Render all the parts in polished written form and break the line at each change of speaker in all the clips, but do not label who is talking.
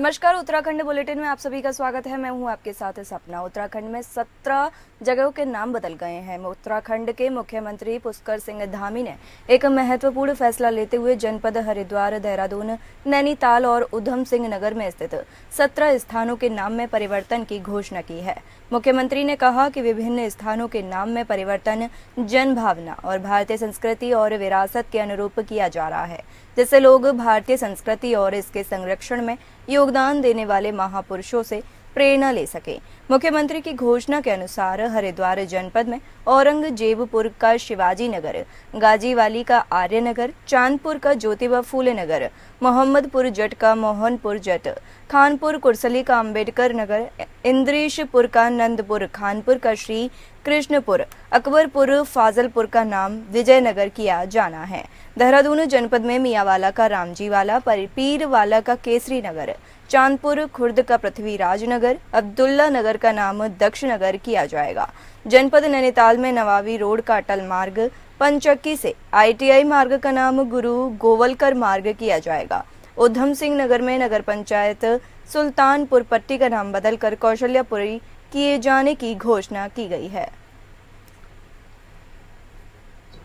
नमस्कार, उत्तराखंड बुलेटिन में आप सभी का स्वागत है। मैं हूं आपके साथ सपना। उत्तराखंड में 17 जगहों के नाम बदल गए हैं। उत्तराखंड के मुख्यमंत्री पुष्कर सिंह धामी ने एक महत्वपूर्ण फैसला लेते हुए जनपद हरिद्वार, देहरादून, नैनीताल और उधम सिंह नगर में स्थित 17 स्थानों के नाम में परिवर्तन की घोषणा की है। मुख्यमंत्री ने कहा कि विभिन्न स्थानों के नाम में परिवर्तन जन भावना और भारतीय संस्कृति और विरासत के अनुरूप किया जा रहा है, जिससे लोग भारतीय संस्कृति और इसके संरक्षण में योगदान देने वाले महापुरुषों से प्रेरणा ले सके। मुख्यमंत्री की घोषणा के अनुसार हरिद्वार जनपद में औरंगजेबपुर का शिवाजी नगर, गाजीवाली का आर्य नगर, चांदपुर का ज्योतिबा फूले नगर, मोहम्मदपुर जट का मोहनपुर जट, खानपुर कुरसली का अंबेडकर नगर, इंद्रेशपुर का नंदपुर, खानपुर का श्री कृष्णपुर, अकबरपुर, फाजलपुर का नाम विजयनगर किया जाना है। देहरादून जनपद में मियावाला का रामजीवाला, पीरवाला का केसरी नगर, चांदपुर खुर्द का पृथ्वीराज नगर, अब्दुल्ला नगर का नाम दक्ष नगर किया जाएगा। जनपद नैनीताल में नवाबी रोड का अटल मार्ग, पंचक्की से ITI मार्ग का नाम गुरु गोवलकर मार्ग किया जाएगा। उधम सिंह नगर में नगर पंचायत सुल्तानपुर पट्टी का नाम बदलकर कौशल्यापुरी किए जाने की घोषणा की गई है।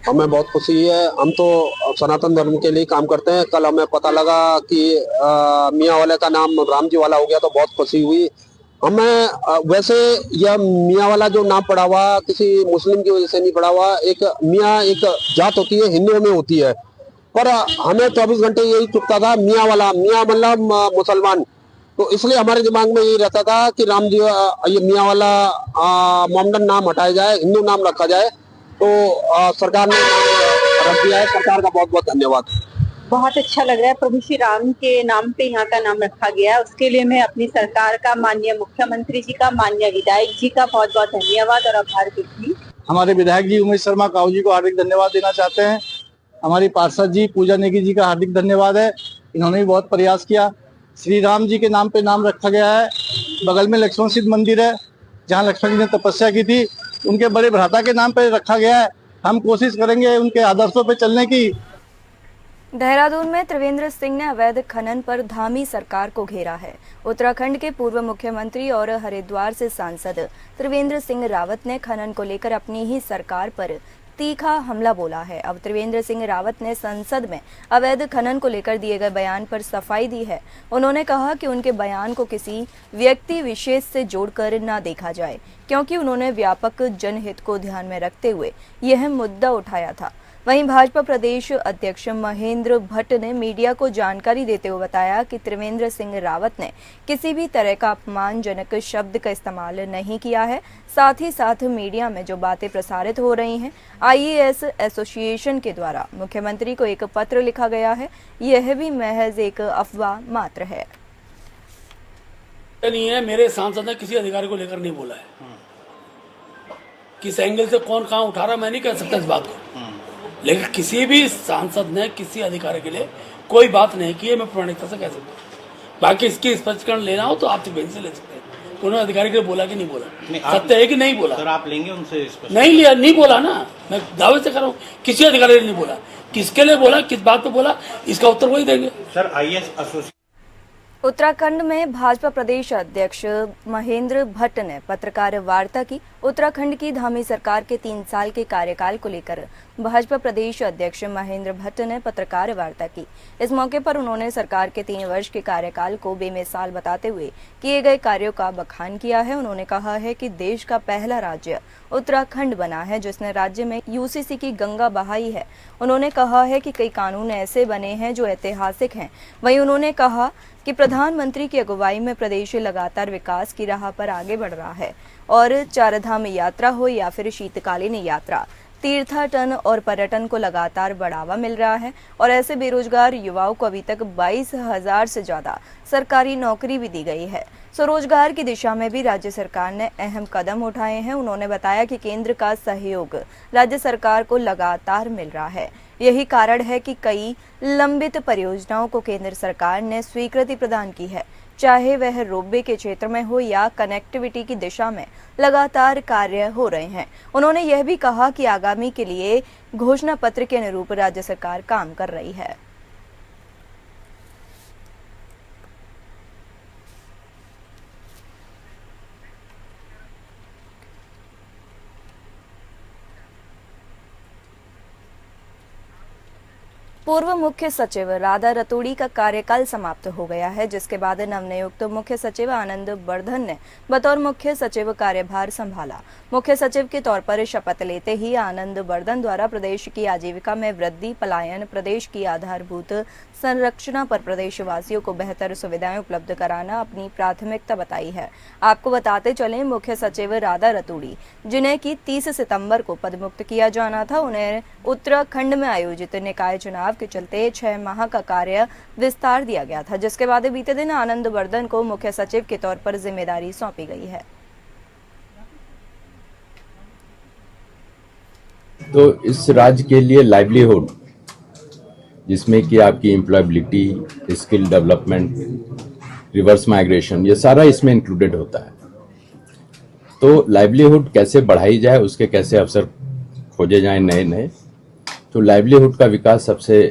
हमें बहुत खुशी है। हम तो सनातन धर्म के लिए काम करते हैं। कल हमें पता लगा कि मियाँ वाले का नाम राम जी वाला हो गया, तो बहुत खुशी हुई हमें। वैसे यह मियाँ वाला जो नाम पड़ा हुआ किसी मुस्लिम की वजह से नहीं पड़ा हुआ। एक मियाँ एक जात होती है, हिंदुओं में होती है, पर हमें 24 घंटे यही चुपता था मियाँ वाला, मियाँ मतलब मुसलमान। तो इसलिए हमारे दिमाग में यही रहता था कि राम जी ये मियाँ वाला मोहम्मदन नाम हटाया जाए, हिंदू नाम रखा जाए। तो सरकार ने रख दिया है। सरकार का बहुत बहुत धन्यवाद।
बहुत अच्छा लग रहा है। प्रभु श्री राम के नाम पे यहाँ का नाम रखा गया है, उसके लिए मैं अपनी सरकार का, माननीय मुख्यमंत्री जी का, माननीय विधायक जी का बहुत बहुत धन्यवाद और आभार करती हूँ।
हमारे विधायक जी उमेश शर्मा काऊ जी को हार्दिक धन्यवाद देना चाहते हैं। हमारी पार्षद जी पूजा नेगी जी का हार्दिक धन्यवाद है। इन्होंने भी बहुत प्रयास किया। श्री राम जी के नाम पे नाम रखा गया है। बगल में लक्ष्मण सिद्ध मंदिर है, जहाँ लक्ष्मण जी ने तपस्या की थी, उनके बड़े भ्राता के नाम पे रखा गया है। हम कोशिश करेंगे उनके आदर्शों पे चलने की।
देहरादून में त्रिवेंद्र सिंह ने अवैध खनन पर धामी सरकार को घेरा है। उत्तराखंड के पूर्व मुख्यमंत्री और हरिद्वार से सांसद त्रिवेंद्र सिंह रावत ने खनन को लेकर अपनी ही सरकार पर तीखा हमला बोला है। अब त्रिवेंद्र सिंह रावत ने संसद में अवैध खनन को लेकर दिए गए बयान पर सफाई दी है। उन्होंने कहा कि उनके बयान को किसी व्यक्ति विशेष से जोड़कर न देखा जाए, क्योंकि उन्होंने व्यापक जनहित को ध्यान में रखते हुए यह मुद्दा उठाया था। वहीं भाजपा प्रदेश अध्यक्ष महेंद्र भट्ट ने मीडिया को जानकारी देते हुए बताया कि त्रिवेंद्र सिंह रावत ने किसी भी तरह का अपमानजनक शब्द का इस्तेमाल नहीं किया है। साथ ही साथ मीडिया में जो बातें प्रसारित हो रही हैं, IAS एसोसिएशन के द्वारा मुख्यमंत्री को एक पत्र लिखा गया है, यह भी महज एक अफवाह मात्र है।
नहीं है, मेरे सांसद ने किसी अधिकारी को लेकर नहीं बोला है। किस एंगल से कौन कहाँ उठा रहा मैं नहीं कह सकता इस बात को, लेकिन किसी भी सांसद ने किसी अधिकारी के लिए कोई बात नहीं की है, मैं प्रामाणिकता से कह सकता हूँ। बाकी इसकी स्पष्टीकरण लेना हो तो आप बेंच से ले सकते हैं। उन्होंने अधिकारी के लिए बोला कि नहीं बोला, सत्य है कि नहीं बोला।
सर आप लेंगे उनसे?
नहीं लिया, नहीं बोला ना, मैं दावे से कर रहा हूँ किसी अधिकारी ने नहीं बोला। किसके लिए बोला, किस बात पे बोला, इसका उत्तर वही देंगे।
सर IAS एसोसिएशन
उत्तराखंड में भाजपा प्रदेश अध्यक्ष महेंद्र भट्ट ने पत्रकार वार्ता की। उत्तराखंड की धामी सरकार के 3 साल के कार्यकाल को लेकर भाजपा प्रदेश अध्यक्ष महेंद्र भट्ट ने पत्रकार वार्ता की। इस मौके पर उन्होंने सरकार के 3 वर्ष के कार्यकाल को बेमिसाल बताते हुए किए गए कार्यों का बखान किया है। उन्होंने कहा है कि देश का पहला राज्य उत्तराखंड बना है जिसने राज्य में UCC की गंगा बहाई है। उन्होंने कहा है कि कई कानून ऐसे बने हैं जो ऐतिहासिक हैं। वहीं उन्होंने कहा कि प्रधानमंत्री की अगुवाई में प्रदेश लगातार विकास की राह पर आगे बढ़ रहा है और चारधाम यात्रा हो या फिर शीतकालीन यात्रा, तीर्थाटन और पर्यटन को लगातार बढ़ावा मिल रहा है और ऐसे बेरोजगार युवाओं को अभी तक 22,000 से ज्यादा सरकारी नौकरी भी दी गई है। स्वरोजगार की दिशा में भी राज्य सरकार ने अहम कदम उठाए हैं। उन्होंने बताया कि केंद्र का सहयोग राज्य सरकार को लगातार मिल रहा है। यही कारण है कि कई लंबित परियोजनाओं को केंद्र सरकार ने स्वीकृति प्रदान की है, चाहे वह रोपवे के क्षेत्र में हो या कनेक्टिविटी की दिशा में लगातार कार्य हो रहे हैं। उन्होंने यह भी कहा कि आगामी के लिए घोषणा पत्र के अनुरूप राज्य सरकार काम कर रही है। पूर्व मुख्य सचिव राधा रतूड़ी का कार्यकाल समाप्त हो गया है, जिसके बाद नवनियुक्त मुख्य सचिव आनंद वर्धन ने बतौर मुख्य सचिव कार्यभार संभाला। मुख्य सचिव के तौर पर शपथ लेते ही आनंद वर्धन द्वारा प्रदेश की आजीविका में वृद्धि, पलायन, प्रदेश की आधारभूत संरचना पर प्रदेशवासियों को बेहतर सुविधाएं उपलब्ध कराना अपनी प्राथमिकता बताई है। आपको बताते चलें, मुख्य सचिव राधा रतूड़ी, जिन्हें की 30 सितंबर को पदमुक्त किया जाना था, उन्हें उत्तराखंड में आयोजित निकाय चुनाव के चलते 6 माह का कार्य विस्तार दिया गया था, जिसके बाद बीते दिन आनंद वर्धन को मुख्य सचिव के तौर पर जिम्मेदारी सौंपी गई है।
तो इस राज्य के लिए लाइवलीहुड, जिसमें कि आपकी employability, skill development, reverse migration, ये सारा इसमें इंक्लूडेड होता है। तो लाइवलीहुड कैसे बढ़ाई जाए, उसके कैसे अवसर खोजे जाएं नए नए, तो लाइवलीहुड का विकास सबसे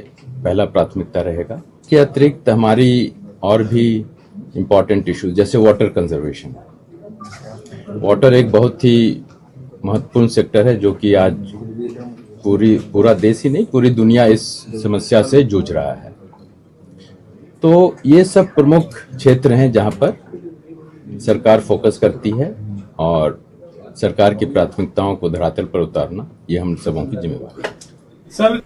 पहला प्राथमिकता रहेगा। के अतिरिक्त हमारी और भी इम्पोर्टेंट इश्यूज जैसे वाटर कंजर्वेशन। वाटर एक बहुत ही महत्वपूर्ण सेक्टर है जो कि आज पूरा देश ही नहीं, पूरी दुनिया इस समस्या से जूझ रहा है। तो ये सब प्रमुख क्षेत्र हैं जहां पर सरकार फोकस करती है और सरकार की प्राथमिकताओं को धरातल पर उतारना ये हम सबों की जिम्मेवारी है।
सर,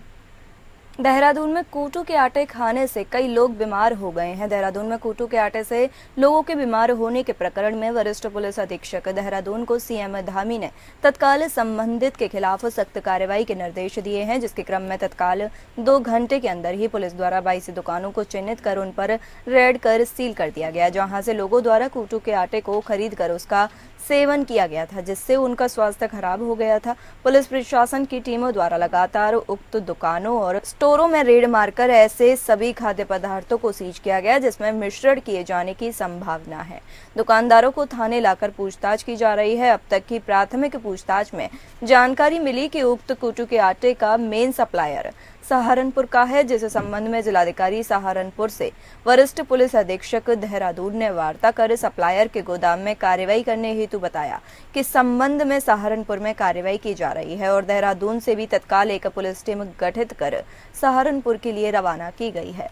देहरादून में कूटू के आटे खाने से कई लोग बीमार हो गए हैं। देहरादून में कूटू के आटे से लोगों के बीमार होने के प्रकरण में वरिष्ठ पुलिस अधीक्षक देहरादून को सीएम धामी ने तत्काल संबंधित के खिलाफ सख्त कार्रवाई के निर्देश दिए हैं, जिसके क्रम में तत्काल 2 घंटे के अंदर ही पुलिस द्वारा 22 दुकानों को चिन्हित कर उन पर रेड कर सील कर दिया गया, जहां से लोगों द्वारा कूटू के आटे को खरीद कर उसका सेवन किया गया था, जिससे उनका स्वास्थ्य खराब हो गया था। पुलिस प्रशासन की टीमों द्वारा लगातार उक्त दुकानों और स्टोरों में रेड मारकर ऐसे सभी खाद्य पदार्थों को सीज किया गया जिसमें मिश्रण किए जाने की संभावना है। दुकानदारों को थाने लाकर पूछताछ की जा रही है। अब तक की प्राथमिक पूछताछ में जानकारी मिली कि उक्त कूटू के आटे का मेन सप्लायर सहारनपुर का है, जिस संबंध में जिलाधिकारी सहारनपुर से वरिष्ठ पुलिस अधीक्षक देहरादून ने वार्ता कर सप्लायर के गोदाम में कार्रवाई करने हेतु बताया कि संबंध में सहारनपुर में कार्रवाई की जा रही है और देहरादून से भी तत्काल एक पुलिस टीम गठित कर सहारनपुर के लिए रवाना की गई है।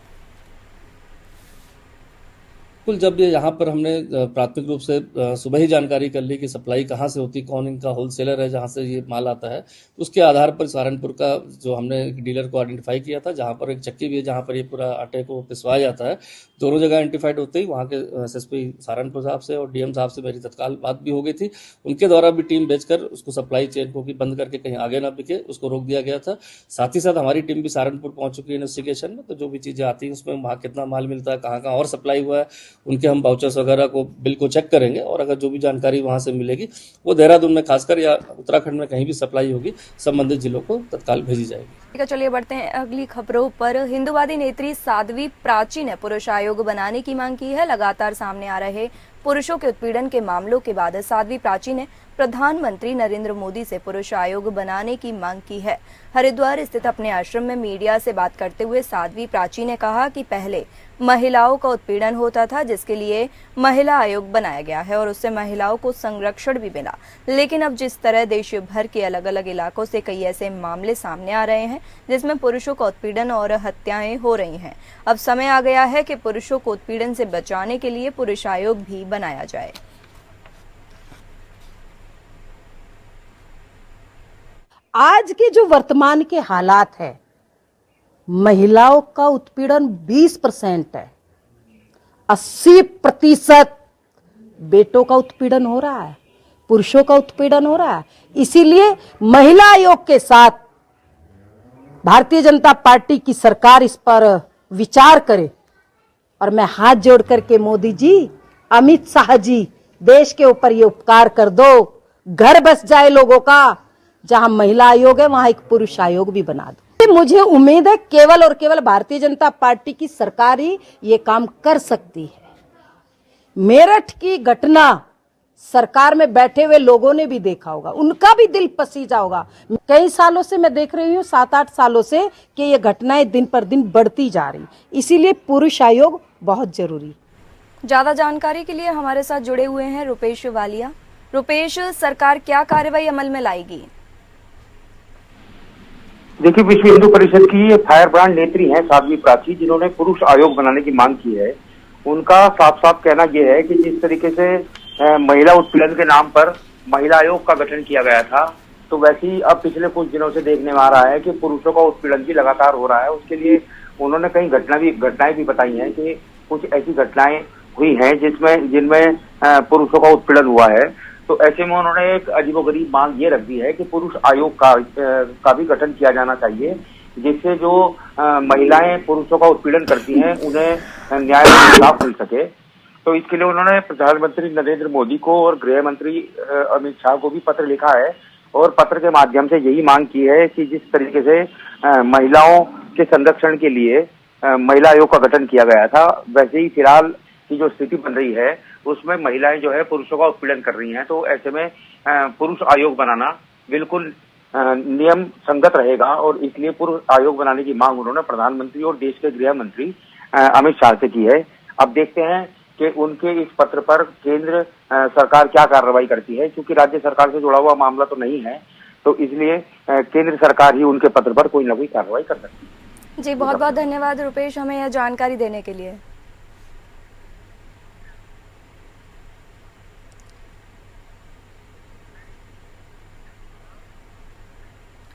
बिल्कुल, जब ये यहाँ पर हमने प्राथमिक रूप से सुबह ही जानकारी कर ली कि सप्लाई कहाँ से होती, कौन इनका होलसेलर है जहाँ से ये माल आता है, उसके आधार पर सहारनपुर का जो हमने एक डीलर को आइडेंटिफाई किया था, जहाँ पर एक चक्की भी है जहाँ पर ये पूरा आटे को पिसवाया जाता है। दोनों जगह आइडेंटिफाइड होते ही वहाँ के एसएसपी सहारनपुर साहब से और डीएम साहब से मेरी तत्काल बात भी हो गई थी। उनके द्वारा भी टीम भेजकर उसको सप्लाई चेन को बंद करके कहीं आगे ना बिके उसको रोक दिया गया था। साथ ही साथ हमारी टीम भी सहारनपुर पहुंच चुकी है इन्वेस्टिगेशन में, तो जो भी चीज़ें आती हैं उसमें वहाँ कितना माल मिलता है, कहाँ कहाँ और सप्लाई हुआ है, उनके हम वाउचर्स वगैरह को बिल को चेक करेंगे और अगर जो भी जानकारी वहाँ से मिलेगी वो देहरादून में खासकर या उत्तराखंड में कहीं भी सप्लाई होगी संबंधित जिलों को तत्काल भेजी जाएगी।
ठीक है, चलिए बढ़ते हैं अगली खबरों पर। हिंदुवादी नेत्री साध्वी प्राची ने पुरुष आयोग बनाने की मांग की है। लगातार सामने आ रहे पुरुषों के उत्पीड़न के मामलों के बाद साध्वी प्राची ने प्रधानमंत्री नरेंद्र मोदी से पुरुष आयोग बनाने की मांग की है। हरिद्वार स्थित अपने आश्रम में मीडिया से बात करते हुए साध्वी प्राची ने कहा कि पहले महिलाओं का उत्पीड़न होता था, जिसके लिए महिला आयोग बनाया गया है और उससे महिलाओं को संरक्षण भी मिला, लेकिन अब जिस तरह देश भर के अलग अलग इलाकों से कई ऐसे मामले सामने आ रहे हैं जिसमें पुरुषों का उत्पीड़न और हत्याएं हो रही हैं, अब समय आ गया है कि पुरुषों को उत्पीड़न से बचाने के लिए पुरुष आयोग भी बनाया जाए।
आज के जो वर्तमान के हालात है, महिलाओं का उत्पीड़न 20% है, 80% बेटों का उत्पीड़न हो रहा है, पुरुषों का उत्पीड़न हो रहा है। इसीलिए महिला आयोग के साथ भारतीय जनता पार्टी की सरकार इस पर विचार करे और मैं हाथ जोड़ करके मोदी जी, अमित शाह जी, देश के ऊपर ये उपकार कर दो, घर बस जाए लोगों का, जहां महिला आयोग है वहां एक पुरुष आयोग भी बना दो। मुझे उम्मीद है केवल और केवल भारतीय जनता पार्टी की सरकार ही ये काम कर सकती है। मेरठ की घटना सरकार में बैठे हुए लोगों ने भी देखा होगा, उनका भी दिल पसीजा होगा। कई सालों से मैं देख रही हूँ, 7-8 सालों से, कि ये घटनाएं दिन पर दिन बढ़ती जा रही, इसीलिए पुरुष आयोग बहुत जरूरी।
ज्यादा जानकारी के लिए हमारे साथ जुड़े हुए हैं रुपेश वालिया। रुपेश, सरकार क्या कार्रवाई अमल में लाएगी?
देखिए, विश्व हिंदू परिषद की फायर ब्रांड नेत्री हैं साध्वी प्राची, जिन्होंने पुरुष आयोग बनाने की मांग की है। उनका साफ साफ कहना यह है कि जिस तरीके से महिला उत्पीड़न के नाम पर महिला आयोग का गठन किया गया था, तो वैसे ही अब पिछले कुछ दिनों से देखने में आ रहा है कि पुरुषों का उत्पीड़न भी लगातार हो रहा है। उसके लिए उन्होंने कई घटनाएं भी बताई हैं कि कुछ ऐसी घटनाएं हुई हैं जिनमें पुरुषों का उत्पीड़न हुआ है। तो ऐसे में उन्होंने एक अजीबोगरीब मांग ये रख दी है कि पुरुष आयोग का भी गठन किया जाना चाहिए, जिससे जो महिलाएं पुरुषों का उत्पीड़न करती हैं उन्हें न्याय और इंसाफ मिल सके। तो इसके लिए उन्होंने प्रधानमंत्री नरेंद्र मोदी को और गृह मंत्री अमित शाह को भी पत्र लिखा है और पत्र के माध्यम से यही मांग की है कि जिस तरीके से महिलाओं के संरक्षण के लिए महिला आयोग का गठन किया गया था, वैसे ही फिलहाल की जो स्थिति बन रही है उसमें महिलाएं जो है पुरुषों का उत्पीड़न कर रही हैं। तो ऐसे में पुरुष आयोग बनाना बिल्कुल नियम संगत रहेगा और इसलिए पुरुष आयोग बनाने की मांग उन्होंने प्रधानमंत्री और देश के गृह मंत्री अमित शाह से की है। अब देखते हैं कि उनके इस पत्र पर केंद्र सरकार क्या कार्रवाई करती है, क्योंकि राज्य सरकार से जुड़ा हुआ मामला तो नहीं है, तो इसलिए केंद्र सरकार ही उनके पत्र पर कोई न कोई कार्रवाई कर सकती है।
जी, बहुत बहुत धन्यवाद रुपेश हमें यह जानकारी देने के लिए।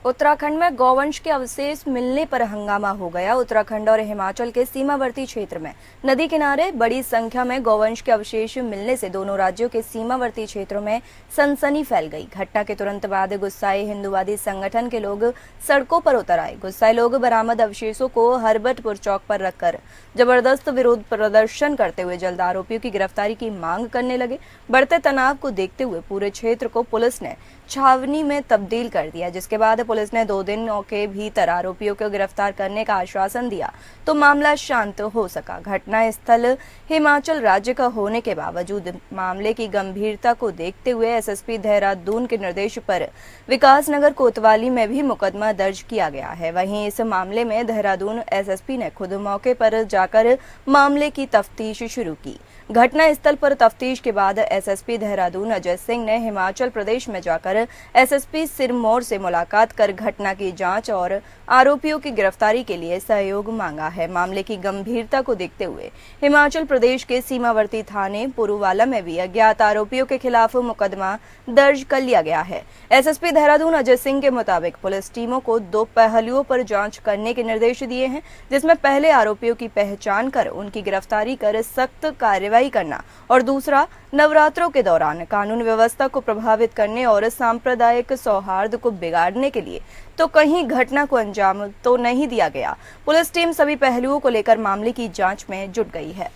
उत्तराखंड में गौवंश के अवशेष मिलने पर हंगामा हो गया। उत्तराखंड और हिमाचल के सीमावर्ती क्षेत्र में नदी किनारे बड़ी संख्या में गौवंश के अवशेष मिलने से दोनों राज्यों के सीमावर्ती क्षेत्रों में सनसनी फैल गई। घटना के तुरंत बाद गुस्साए हिंदुवादी संगठन के लोग सड़कों पर उतर आए। गुस्साए लोग बरामद अवशेषों को हरबटपुर चौक पर रखकर जबरदस्त विरोध प्रदर्शन करते हुए जल्द आरोपियों की गिरफ्तारी की मांग करने लगे। बढ़ते तनाव को देखते हुए पूरे क्षेत्र को पुलिस ने छावनी में तब्दील कर दिया, जिसके बाद पुलिस ने 2 दिनों के भीतर आरोपियों को गिरफ्तार करने का आश्वासन दिया तो मामला शांत हो सका। घटना स्थल हिमाचल राज्य का होने के बावजूद मामले की गंभीरता को देखते हुए एसएसपी देहरादून के निर्देश पर विकासनगर कोतवाली में भी मुकदमा दर्ज किया गया है। वहीं इस मामले में देहरादून एसएसपी ने खुद मौके पर जाकर मामले की तफ्तीश शुरू की। घटना स्थल पर तफ्तीश के बाद एसएसपी देहरादून अजय सिंह ने हिमाचल प्रदेश में जाकर एसएसपी सिरमौर से मुलाकात कर घटना की जांच और आरोपियों की गिरफ्तारी के लिए सहयोग मांगा है। मामले की गंभीरता को देखते हुए हिमाचल प्रदेश के सीमावर्ती थाने पुरुवाला में भी अज्ञात आरोपियों के खिलाफ मुकदमा दर्ज कर लिया गया है। एसएसपी देहरादून अजय सिंह के मुताबिक पुलिस टीमों को 2 पहलुओं पर जांच करने के निर्देश दिए हैं, जिसमें पहले आरोपियों की पहचान कर उनकी गिरफ्तारी कर सख्त कार्रवाई करना और दूसरा नवरात्रों के दौरान कानून व्यवस्था को प्रभावित करने और सांप्रदायिक सौहार्द को बिगाड़ने के लिए तो कहीं घटना को अंजाम तो नहीं दिया गया। पुलिस टीम सभी पहलुओं को लेकर मामले की जांच में जुट गई है।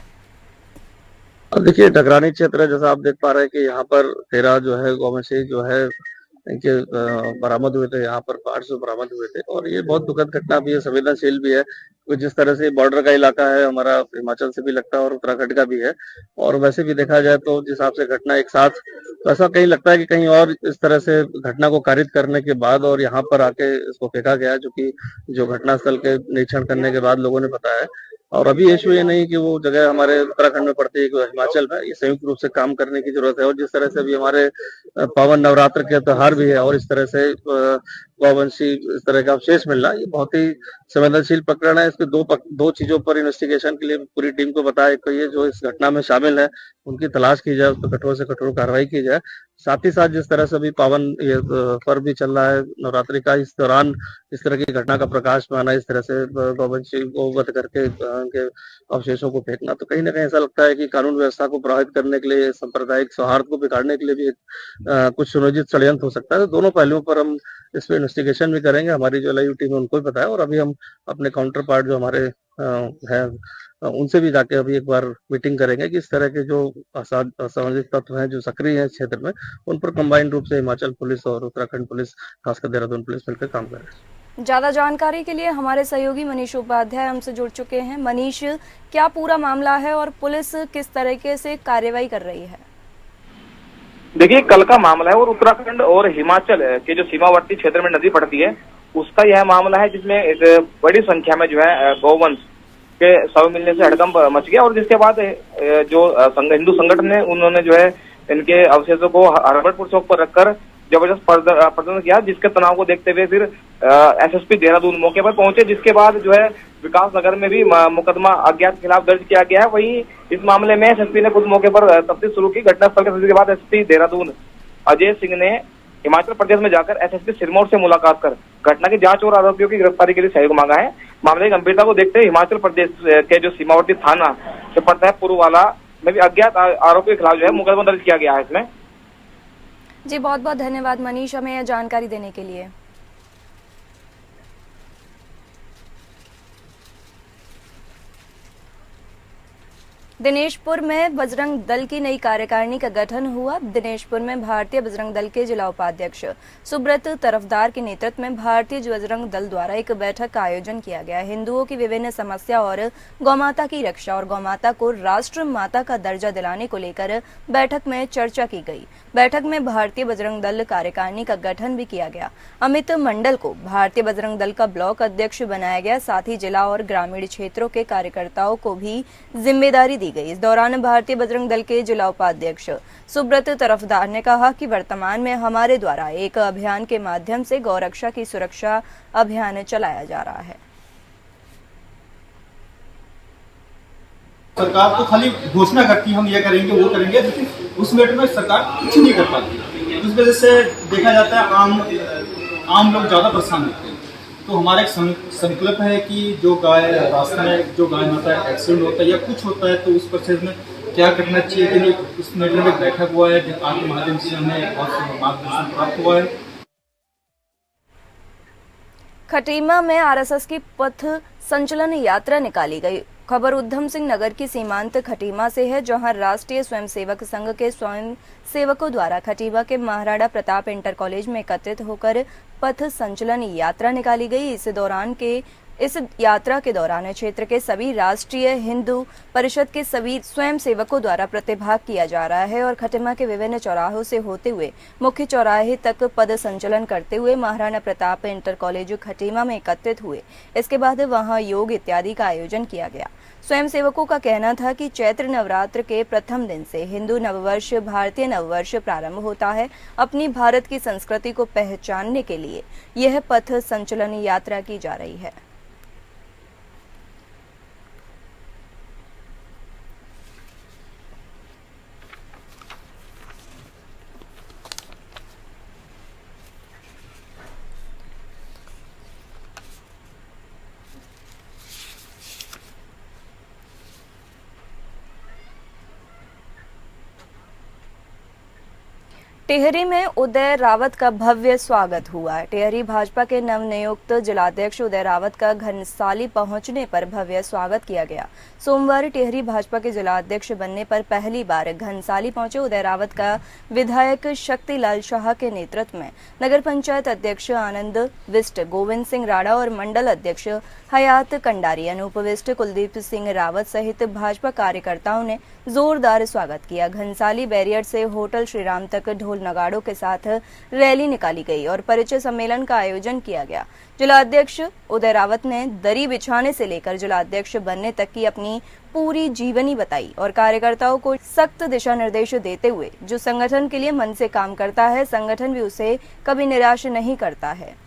अब देखिए, डगरानी क्षेत्र जैसा आप देख पा रहे हैं कि यहाँ पर 13 जो है गौवंश जो है इनके बरामद हुए थे, यहाँ पर पार्ट्स बरामद हुए थे और ये बहुत दुखद घटना भी है, संवेदनशील भी है। जिस तरह से बॉर्डर का इलाका है हमारा, हिमाचल से भी लगता है और उत्तराखंड का भी है, और वैसे भी देखा जाए तो जिस हिसाब से घटना एक साथ, तो ऐसा कहीं लगता है कि कहीं और इस तरह से घटना को कारित करने के बाद और यहाँ पर आके इसको फेंका गया, जो घटनास्थल के निरीक्षण करने के बाद लोगों ने बताया। और अभी इशू ये नहीं कि वो जगह हमारे उत्तराखंड में पड़ती है कि हिमाचल में, ये संयुक्त रूप से काम करने की जरूरत है। और जिस तरह से अभी हमारे पावन नवरात्र के त्योहार भी है और इस तरह से गौवंशी इस तरह का अवशेष मिलना, ये बहुत ही संवेदनशील प्रकरण है। इसके दो चीजों पर इन्वेस्टिगेशन के लिए पूरी टीम को बताया। एक तो ये जो इस घटना में शामिल है उनकी तलाश की जाए, उस पर कठोर से कठोर कार्रवाई की जाए। साथ ही साथ जिस तरह से अभी पावन ये पर्व भी चल रहा है नवरात्रि का, इस दौरान इस तरह की घटना का प्रकाश में आना, इस तरह से गौवंशी को वध करके उनके अवशेषों को फेंकना, तो कहीं ना कहीं ऐसा लगता है कि कानून व्यवस्था को प्रभावित करने के लिए, सांप्रदायिक सौहार्द को बिगाड़ने के लिए भी कुछ सुनियोजित षड्यंत्र हो सकता है। तो दोनों पहलुओं पर हम इस पे इन्वेस्टिगेशन भी करेंगे। हमारी जो लाइव टीम है उनको भी बताया, और अभी हम अपने काउंटर पार्ट जो हमारे हैं उनसे भी जाके अभी एक बार मीटिंग करेंगे कि इस तरह के जो असामाजिक तत्व हैं जो सक्रिय हैं क्षेत्र में, उन पर कंबाइंड रूप से हिमाचल पुलिस और उत्तराखंड पुलिस, खासकर देहरादून पुलिस मिलकर काम कर रहे हैं।
ज्यादा जानकारी के लिए हमारे सहयोगी मनीष उपाध्याय हमसे जुड़ चुके हैं। मनीष, क्या पूरा मामला है और पुलिस किस तरीके से कार्रवाई कर रही है?
देखिए, कल का मामला है और उत्तराखंड और हिमाचल के जो सीमावर्ती क्षेत्र में नदी पड़ती है उसका यह मामला है, जिसमें एक बड़ी संख्या में जो है गौवंश के शव मिलने से हड़कंप मच गया। और जिसके बाद जो हिंदू संगठन है उन्होंने जो है इनके अवशेषों को हरबटपुर चौक पर रखकर जबरदस्त प्रदर्शन किया, जिसके तनाव को देखते हुए फिर एसएसपी देहरादून मौके पर पहुंचे, जिसके बाद जो है विकास नगर में भी मुकदमा अज्ञात के खिलाफ दर्ज किया गया है। वहीं इस मामले में एसएसपी ने खुद मौके पर तफ्तीश शुरू की। घटनास्थल के के बाद एसपी देहरादून अजय सिंह ने हिमाचल प्रदेश में जाकर एसएसपी सिरमौर से मुलाकात कर घटना की जांच और आरोपियों की गिरफ्तारी के लिए सहयोग मांगा है। मामले की गंभीरता को देखते हुए हिमाचल प्रदेश के जो सीमावर्ती थाना से पड़ता है पुरुवाला में भी अज्ञात आरोपियों के खिलाफ जो है मुकदमा दर्ज किया गया है। इसमें
जी बहुत बहुत धन्यवाद मनीष, हमें यह जानकारी देने के लिए। दिनेशपुर में बजरंग दल की नई कार्यकारिणी का गठन हुआ। दिनेशपुर में भारतीय बजरंग दल के जिला उपाध्यक्ष सुब्रत तरफदार के नेतृत्व में भारतीय बजरंग दल द्वारा एक बैठक का आयोजन किया गया। हिंदुओं की विभिन्न समस्या और गौमाता की रक्षा और गौमाता को राष्ट्र माता का दर्जा दिलाने को लेकर बैठक में चर्चा की गई। बैठक में भारतीय बजरंग दल कार्यकारिणी का गठन भी किया गया। अमित मंडल को भारतीय बजरंग दल का ब्लॉक अध्यक्ष बनाया गया। साथ ही जिला और ग्रामीण क्षेत्रों के कार्यकर्ताओं को भी जिम्मेदारी दी गई। इस दौरान भारतीय बजरंग दल के जिला उपाध्यक्ष सुब्रत तरफदार ने कहा कि वर्तमान में हमारे द्वारा एक अभियान के माध्यम से गौरक्षा की सुरक्षा अभियान चलाया जा रहा है।
सरकार तो खाली घोषणा करती है हम ये करेंगे वो करेंगे, लेकिन उस मैटर में सरकार कुछ नहीं कर पाती। उस वजह से देखा जाता है आम लोग ज्यादा परेशान होते हैं। तो हमारा एक संकल्प है कि जो गाय रास्ते में जो गाय माता एक्सीडेंट होता है या कुछ होता है तो उस प्रोसेस में क्या करना चाहिए कि नहीं, उस मैटर में बैठक हुआ है आपके माध्यम से हमें बहुत मार्गदर्शन प्राप्त हुआ है।
खटीमा में आरएसएस की पथ संचलन यात्रा निकाली गई। खबर उधम सिंह नगर की सीमांत खटीमा से है, जहां राष्ट्रीय स्वयंसेवक संघ के स्वयं सेवकों द्वारा खटीमा के महाराणा प्रताप इंटर कॉलेज में एकत्रित होकर पथ संचलन यात्रा निकाली गई। इस यात्रा के दौरान क्षेत्र के सभी राष्ट्रीय हिंदू परिषद के सभी स्वयं सेवकों द्वारा प्रतिभाग किया जा रहा है और खटीमा के विभिन्न चौराहों से होते हुए मुख्य चौराहे तक पद संचलन करते हुए महाराणा प्रताप इंटर कॉलेज खटीमा में एकत्रित हुए। इसके बाद वहां योग इत्यादि का आयोजन किया गया। स्वयं सेवकों का कहना था कि चैत्र नवरात्र के प्रथम दिन से हिंदू नववर्ष भारतीय नववर्ष प्रारंभ होता है। अपनी भारत की संस्कृति को पहचानने के लिए यह पथ संचलन यात्रा की जा रही है। टिहरी में उदय रावत का भव्य स्वागत हुआ। टिहरी भाजपा के नवनियुक्त जिलाध्यक्ष उदय रावत का घनसाली पहुंचने पर भव्य स्वागत किया गया। सोमवार टिहरी भाजपा के जिलाध्यक्ष बनने पर पहली बार घनसाली पहुंचे उदय रावत का विधायक शक्तिलाल शाह के नेतृत्व में नगर पंचायत अध्यक्ष आनंद विष्ट, गोविंद सिंह राणा और मंडल अध्यक्ष हयात कंडारी, अनूप विष्ट, कुलदीप सिंह रावत सहित भाजपा कार्यकर्ताओं ने जोरदार स्वागत किया। घनसाली बैरियर से होटल श्रीराम तक ढोल नगाड़ों के साथ रैली निकाली गई और परिचय सम्मेलन का आयोजन किया गया। जिलाध्यक्ष उदय रावत ने दरी बिछाने से लेकर जिलाध्यक्ष बनने तक की अपनी पूरी जीवनी बताई और कार्यकर्ताओं को सख्त दिशा निर्देश देते हुए जो संगठन के लिए मन से काम करता है, संगठन भी उसे कभी निराश नहीं करता है।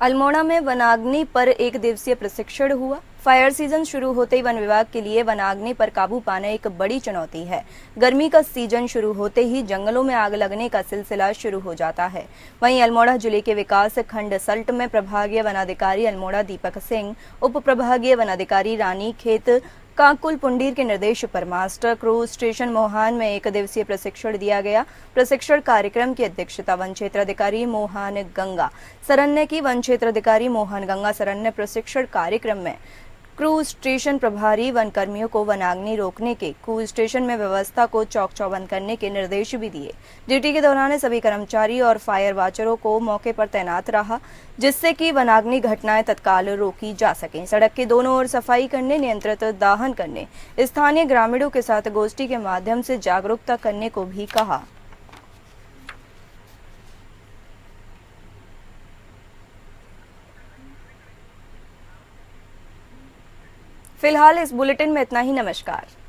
अल्मोड़ा में वनाग्नि पर एक दिवसीय प्रशिक्षण हुआ। फायर सीजन शुरू होते ही वन विभाग के लिए वनाग्नि पर काबू पाना एक बड़ी चुनौती है। गर्मी का सीजन शुरू होते ही जंगलों में आग लगने का सिलसिला शुरू हो जाता है। वहीं अल्मोड़ा जिले के विकास खंड सल्ट में प्रभागीय वनाधिकारी अल्मोड़ा दीपक सिंह, उप प्रभागीय वनाधिकारी रानी खेत काकुल पुंडीर के निर्देश पर मास्टर क्रूज स्टेशन मोहान में एक दिवसीय प्रशिक्षण दिया गया। प्रशिक्षण कार्यक्रम की अध्यक्षता वन क्षेत्राधिकारी मोहन गंगा सरन ने की। वन क्षेत्राधिकारी मोहन गंगा सरन ने प्रशिक्षण कार्यक्रम में क्रूज स्टेशन प्रभारी वन कर्मियों को वनाग्नि रोकने के क्रूज स्टेशन में व्यवस्था को चौक चौबंद करने के निर्देश भी दिए। ड्यूटी के दौरान सभी कर्मचारी और फायर वाचरों को मौके पर तैनात रहा, जिससे कि वनाग्नि घटनाएं तत्काल रोकी जा सकें। सड़क के दोनों ओर सफाई करने, नियंत्रित दाहन करने, स्थानीय ग्रामीणों के साथ गोष्ठी के माध्यम से जागरूकता करने को भी कहा। फिलहाल इस बुलेटिन में इतना ही। नमस्कार।